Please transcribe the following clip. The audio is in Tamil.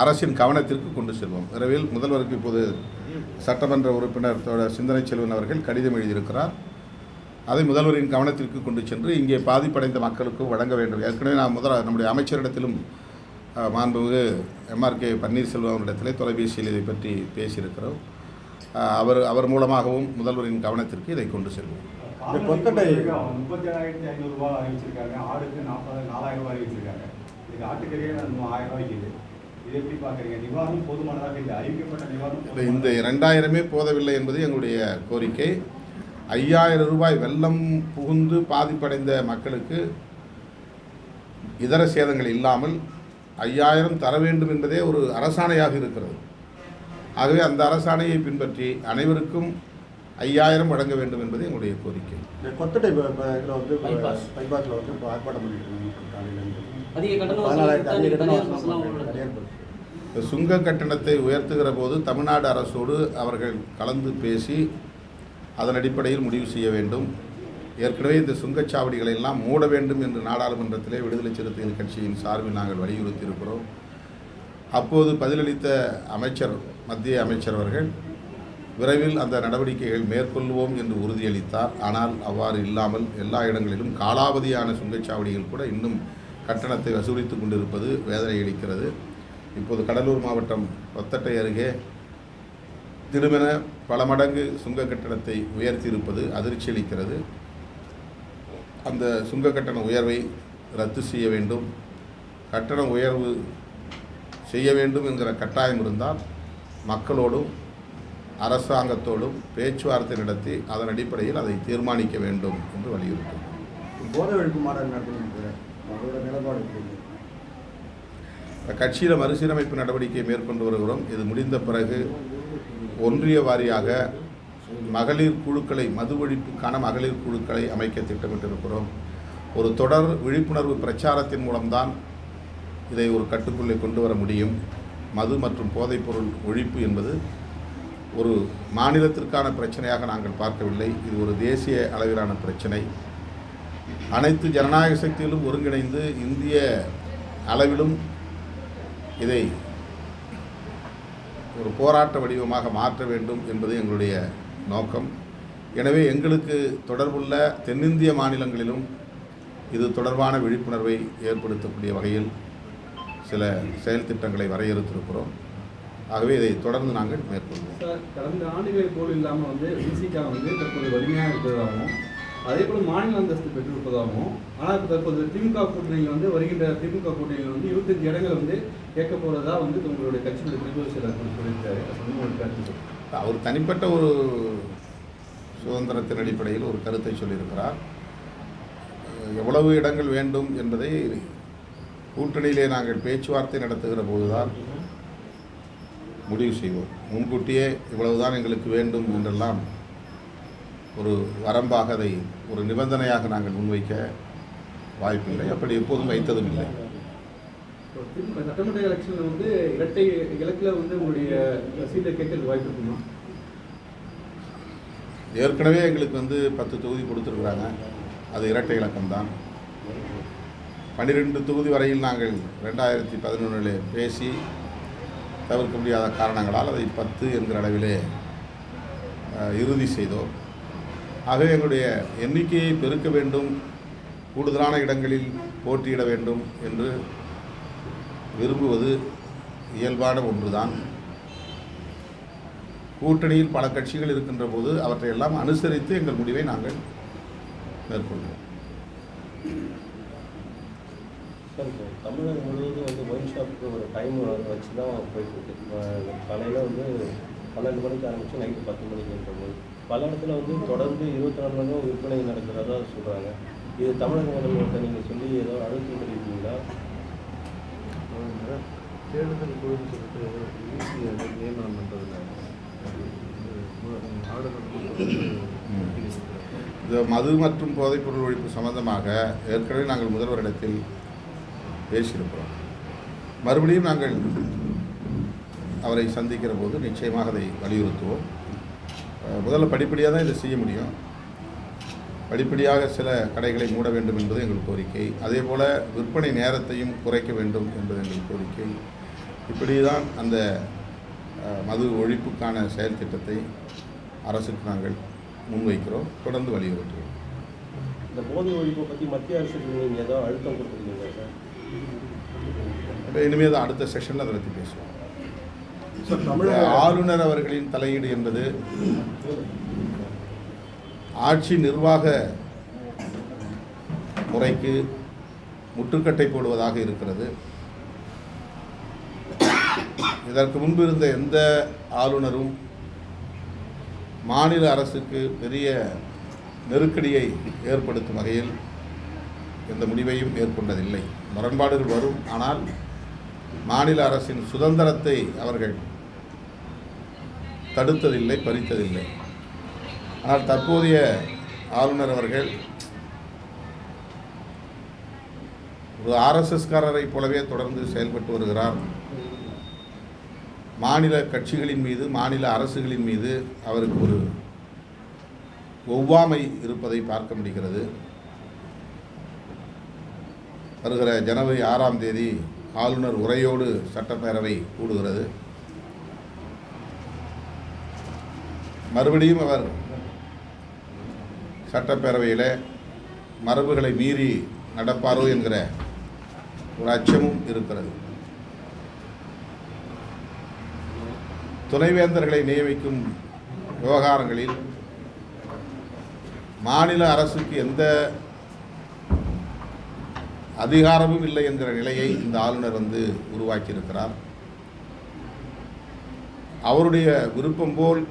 அரசின் கவனத்திற்கு கொண்டு செல்வோம். விரைவில் முதல்வருக்கு இப்போது சட்டமன்ற உறுப்பினர் சிந்தனை செல்வன் அவர்கள் கடிதம் எழுதியிருக்கிறார். அதை முதல்வரின் கவனத்திற்கு கொண்டு சென்று இங்கே பாதிப்படைந்த மக்களுக்கு வழங்க வேண்டும். ஏற்கனவே நான் நம்முடைய அமைச்சரிடத்திலும் மாண்புமிகு MRK பன்னீர்செல்வம் அவரிடத்திலே தொலைபேசியில் இதை பற்றி பேசியிருக்கிறோம். அவர் மூலமாகவும் முதல்வரின் கவனத்திற்கு இதை கொண்டு செல்வோம். கொத்தட்டை 37,500 ரூபாய் அறிவிச்சிருக்காங்க, ஆடுக்கு 44,000 ரூபாய் அறிவிச்சிருக்காங்க. இதுக்கு ஆட்டுக்கறியே 1000 ரூபாய்க்கு இது எப்படி பார்க்குறீங்க? நிவாரணம் போதுமானதாக இல்லை, அறிவிக்கப்பட்ட நிவாரணம் இந்த 2000 போதவில்லை என்பது எங்களுடைய கோரிக்கை. 5000 ரூபாய் வெள்ளம் புகுந்து பாதிப்படைந்த மக்களுக்கு இதர சேதங்கள் இல்லாமல் 5000 தர வேண்டும் என்பதே ஒரு அரசாணையாக இருக்கிறது. ஆகவே அந்த அரசாணையை பின்பற்றி அனைவருக்கும் 5000 வழங்க வேண்டும் என்பது எங்களுடைய கோரிக்கை. கொத்தட்டை பைபாஸில் வந்து ஆர்ப்பாட்டம் சுங்க கட்டணத்தை உயர்த்துகிற போது தமிழ்நாடு அரசோடு அவர்கள் கலந்து பேசி அதன் அடிப்படையில் முடிவு செய்ய வேண்டும். ஏற்கனவே இந்த சுங்கச்சாவடிகளை எல்லாம் மூட வேண்டும் என்று நாடாளுமன்றத்திலே விடுதலை சிறுத்தைகள் கட்சியின் சார்பில் நாங்கள் வலியுறுத்தி இருக்கிறோம். அப்போது பதிலளித்த மத்திய அமைச்சர் அவர்கள் விரைவில் அந்த நடவடிக்கைகள் மேற்கொள்வோம் என்று உறுதியளித்தார். ஆனால் அவ்வாறு இல்லாமல் எல்லா இடங்களிலும் காலாவதியான சுங்கச்சாவடிகள் கூட இன்னும் கட்டணத்தை வசூலித்து கொண்டிருப்பது வேதனை அளிக்கிறது. இப்போது கடலூர் மாவட்டம் கொத்தட்டை அருகே திடுமென பல மடங்கு சுங்க கட்டணத்தை உயர்த்தியிருப்பது அதிர்ச்சி அளிக்கிறது. அந்த சுங்க கட்டண உயர்வை ரத்து செய்ய வேண்டும். கட்டண உயர்வு செய்ய வேண்டும் என்கிற கட்டாயம் இருந்தால் மக்களோடும் அரசாங்கத்தோடும் பேச்சுவார்த்தை நடத்தி அதன் அடிப்படையில் அதை தீர்மானிக்க வேண்டும் என்று வலியுறுத்தும். போதை ஒழிப்பு மாநாடு நடத்துகிற நிலப்பாடு கட்சியில் மறுசீரமைப்பு நடவடிக்கையை மேற்கொண்டு வருகிறோம். இது முடிந்த பிறகு ஒன்றிய வாரியாக மகளிர் குழுக்களை, மது ஒழிப்புக்கான மகளிர் குழுக்களை அமைக்க திட்டமிட்டிருக்கிறோம். ஒரு தொடர் விழிப்புணர்வு பிரச்சாரத்தின் மூலம்தான் இதை ஒரு கட்டுக்குள்ளே கொண்டு வர முடியும். மது மற்றும் போதைப்பொருள் ஒழிப்பு என்பது ஒரு மாநிலத்திற்கான பிரச்சனையாக நாங்கள் பார்க்கவில்லை. இது ஒரு தேசிய அளவிலான பிரச்சனை. அனைத்து ஜனநாயக சக்திகளும் ஒருங்கிணைந்து இந்திய அளவிலும் இதை ஒரு போராட்ட வடிவமாக மாற்ற வேண்டும் என்பது எங்களுடைய நோக்கம். எனவே எங்களுக்கு தொடர்புள்ள தென்னிந்திய மாநிலங்களிலும் இது தொடர்பான விழிப்புணர்வை ஏற்படுத்தக்கூடிய வகையில் சில செயல் திட்டங்களை வரையறுத்திருக்கிறோம். ஆகவே இதை தொடர்ந்து நாங்கள் மேற்கொள்வோம். சார், கடந்த ஆண்டுகளை போல் இல்லாமல் வந்து விசிகா வந்து தற்போது வலிமையாக இருப்பதாகவும் அதே போல் மாநில அந்தஸ்து பெற்றிருப்பதாகவும், ஆனால் தற்போது திமுக கூட்டணியில் வந்து வருகின்ற திமுக கூட்டணியில் வந்து 25 இடங்கள் வந்து கேட்க போகிறதா வந்து உங்களுடைய கட்சியுடைய பொதுச் செயலாளர் சொல்லியிருக்காரு. அவர் தனிப்பட்ட ஒரு சுதந்திரத்தின் அடிப்படையில் ஒரு கருத்தை சொல்லியிருக்கிறார். எவ்வளவு இடங்கள் வேண்டும் என்பதை கூட்டணியிலே நாங்கள் பேச்சுவார்த்தை நடத்துகிற போதுதான் முடிவு செய்வோம். முன்கூட்டியே இவ்வளவுதான் எங்களுக்கு வேண்டும் என்றெல்லாம் ஒரு வரம்பாக அதை ஒரு நிபந்தனையாக நாங்கள் முன்வைக்க வாய்ப்பில்லை. அப்படி எப்போதும் வைத்ததும் இல்லை. சட்டமன்ற எலெக்ஷனில் வந்து இரட்டை இலக்கில் வந்து உங்களுடைய சீட்டை கேட்கறதுக்கு வாய்ப்பு இருக்குமா? ஏற்கனவே எங்களுக்கு வந்து 10 தொகுதி கொடுத்துருக்குறாங்க. அது இரட்டை இலக்கம்தான். 12 தொகுதி வரையில் நாங்கள் 2011 பேசி தவிர்க்க முடியாத காரணங்களால் அதை 10 என்கிற அளவிலே இறுதி செய்தோம். ஆகவே எங்களுடைய எண்ணிக்கையை பெருக்க வேண்டும், கூடுதலான இடங்களில் போட்டியிட வேண்டும் என்று விரும்புவது இயல்பான ஒன்றுதான். கூட்டணியில் பல கட்சிகள் இருக்கின்ற போது அவற்றையெல்லாம் அனுசரித்து எங்கள் முடிவை நாங்கள் மேற்கொள்வோம். தமிழகம் முழுவதும் வந்து ஒயின் ஷாப்புக்கு ஒரு டைம் வச்சு தான் போயிட்டுருக்கு. காலையில் வந்து 12 மணிக்கு ஆரம்பித்து நைட்டு 10 மணிக்குன்ற போது பல இடத்துல வந்து தொடர்ந்து 24 மணி நேரம் விற்பனை நடக்கிறதா சொல்கிறாங்க. இது தமிழக முதல்வர்கிட்ட நீங்கள் சொல்லி ஏதோ அழுத்தம் தெரிவிப்பீங்களா? தேர்தல் குழுன்னு சொல்லிட்டு ஈஸியாக நியமனம் பண்ணுறதில்ல. இந்த மது மற்றும் போதைப்பொருள் ஒழிப்பு சம்பந்தமாக ஏற்கனவே நாங்கள் முதல்வரிடத்தில் பேசியிருக்கிறோம். மறுபடியும் நாங்கள் அவரை சந்திக்கிற போது நிச்சயமாக அதை வலியுறுத்துவோம். முதல்ல படிப்படியாக தான் இதை செய்ய முடியும். படிப்படியாக சில கடைகளை மூட வேண்டும் என்பது எங்கள் கோரிக்கை. அதேபோல் விற்பனை நேரத்தையும் குறைக்க வேண்டும் என்பது எங்கள் கோரிக்கை. இப்படி தான் அந்த மது ஒழிப்புக்கான செயல் திட்டத்தை அரசுக்கு நாங்கள் முன்வைக்கிறோம், தொடர்ந்து வலியுறுத்துவோம். இந்த போதை ஒழிப்பை பற்றி மத்திய அரசுக்கு நீங்கள் ஏதோ அழுத்தம் கொடுத்துருக்கீங்களா சார்? இனிமேல் தான் அடுத்த செஷனில் அதை பற்றி பேசுவோம். தமிழக ஆளுநர் அவர்களின் தலையீடு என்பது ஆட்சி நிர்வாக முறைக்கு முட்டுக்கட்டை போடுவதாக இருக்கிறது. இதற்கு முன்பு இருந்த எந்த ஆளுநரும் மாநில அரசுக்கு பெரிய நெருக்கடியை ஏற்படுத்தும் வகையில் எந்த முடிவையும் மேற்கொண்டதில்லை. முரண்பாடுகள் வரும், ஆனால் மாநில அரசின் சுதந்திரத்தை அவர்கள் தடுத்ததில்லை, பறித்ததில்லை. ஆனால் தற்போதைய ஆளுநர் அவர்கள் ஒரு ஆர்எஸ்எஸ்காரரை போலவே தொடர்ந்து செயல்பட்டு வருகிறார். மாநில கட்சிகளின் மீது, மாநில அரசுகளின் மீது அவருக்கு ஒரு ஒவ்வாமை இருப்பதை பார்க்க முடிகிறது. வருகிற ஜனவரி 6ஆம் தேதி ஆளுநர் உரையோடு சட்டப்பேரவை கூடுகிறது. மறுபடியும் அவர் சட்டப்பேரவையில் மரபுகளை மீறி நடப்பாரோ என்கிற ஒரு அச்சமும் இருக்கிறது. துணைவேந்தர்களை நியமிக்கும் விவகாரங்களில் மாநில அரசுக்கு எந்த அதிகாரமும் இல்லை என்கிற நிலையை இந்த ஆளுநர் உருவாக்கியிருக்கிறார். அவருடைய விருப்பம் போல்